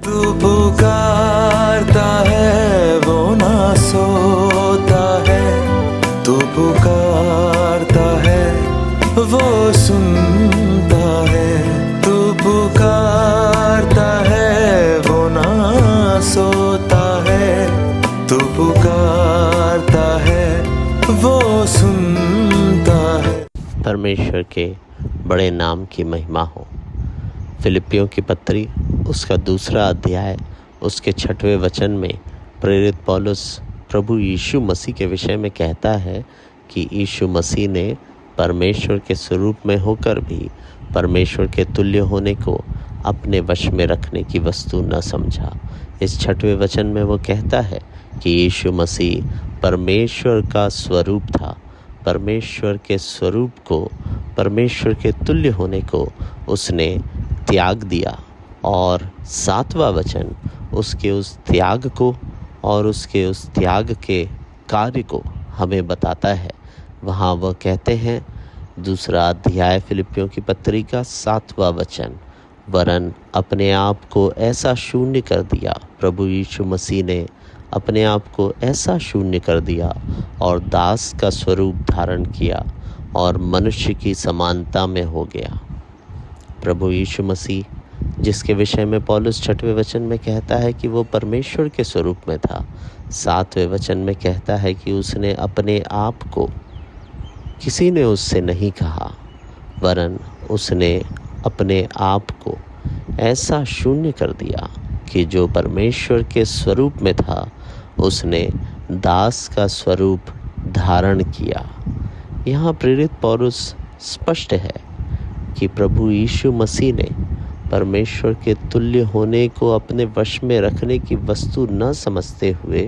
तू पुकारता है वो ना सोता है, तू पुकारता है वो सुनता है, तू पुकारता है वो ना सोता है, तू पुकारता है वो सुनता है। परमेश्वर के बड़े नाम की महिमा हो। फिलिपियों की पत्री उसका 2 अध्याय उसके 6वें वचन में प्रेरित पौलुस प्रभु यीशु मसीह के विषय में कहता है कि यीशु मसीह ने परमेश्वर के स्वरूप में होकर भी परमेश्वर के तुल्य होने को अपने वश में रखने की वस्तु न समझा। इस 6वें वचन में वो कहता है कि यीशु मसीह परमेश्वर का स्वरूप था, परमेश्वर के स्वरूप को, परमेश्वर के तुल्य होने को उसने त्याग दिया। और 7वां वचन उसके उस त्याग को और उसके उस त्याग के कार्य को हमें बताता है। वहाँ वह कहते हैं 2 अध्याय फिलिपियों की पत्री का 7वां वचन, वरन अपने आप को ऐसा शून्य कर दिया, प्रभु यीशु मसीह ने अपने आप को ऐसा शून्य कर दिया और दास का स्वरूप धारण किया और मनुष्य की समानता में हो गया। प्रभु यीशु मसीह जिसके विषय में पौलुस 6वें वचन में कहता है कि वो परमेश्वर के स्वरूप में था, 7वें वचन में कहता है कि उसने अपने आप को, किसी ने उससे नहीं कहा, वरन उसने अपने आप को ऐसा शून्य कर दिया कि जो परमेश्वर के स्वरूप में था उसने दास का स्वरूप धारण किया। यहाँ प्रेरित पौलुस स्पष्ट है कि प्रभु यीशु मसीह ने परमेश्वर के तुल्य होने को अपने वश में रखने की वस्तु न समझते हुए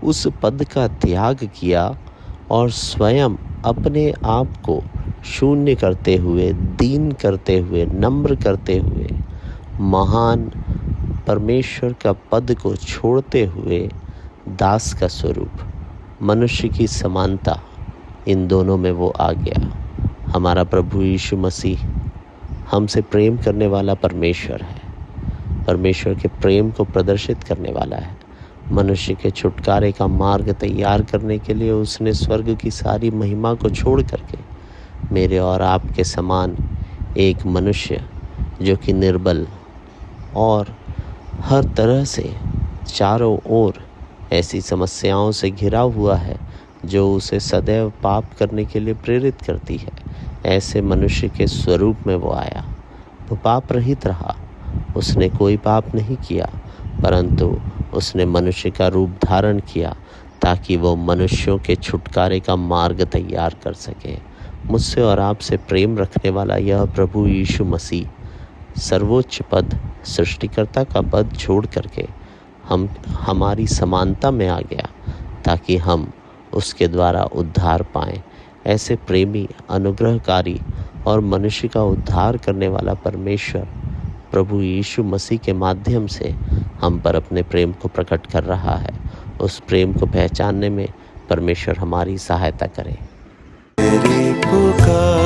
उस पद का त्याग किया और स्वयं अपने आप को शून्य करते हुए, दीन करते हुए, नम्र करते हुए, महान परमेश्वर का पद को छोड़ते हुए दास का स्वरूप, मनुष्य की समानता, इन दोनों में वो आ गया। हमारा प्रभु यीशु मसीह हमसे प्रेम करने वाला परमेश्वर है, परमेश्वर के प्रेम को प्रदर्शित करने वाला है। मनुष्य के छुटकारे का मार्ग तैयार करने के लिए उसने स्वर्ग की सारी महिमा को छोड़ करके मेरे और आपके समान एक मनुष्य जो कि निर्बल और हर तरह से चारों ओर ऐसी समस्याओं से घिरा हुआ है जो उसे सदैव पाप करने के लिए प्रेरित करती है, ऐसे मनुष्य के स्वरूप में वो आया। वो पाप रहित रहा, उसने कोई पाप नहीं किया, परंतु उसने मनुष्य का रूप धारण किया ताकि वो मनुष्यों के छुटकारे का मार्ग तैयार कर सके। मुझसे और आपसे प्रेम रखने वाला यह प्रभु यीशु मसीह सर्वोच्च पद, सृष्टिकर्ता का पद छोड़ करके हमारी समानता में आ गया ताकि हम उसके द्वारा उद्धार पाएं। ऐसे प्रेमी, अनुग्रहकारी और मनुष्य का उद्धार करने वाला परमेश्वर प्रभु यीशु मसीह के माध्यम से हम पर अपने प्रेम को प्रकट कर रहा है। उस प्रेम को पहचानने में परमेश्वर हमारी सहायता करे। तेरी पुकार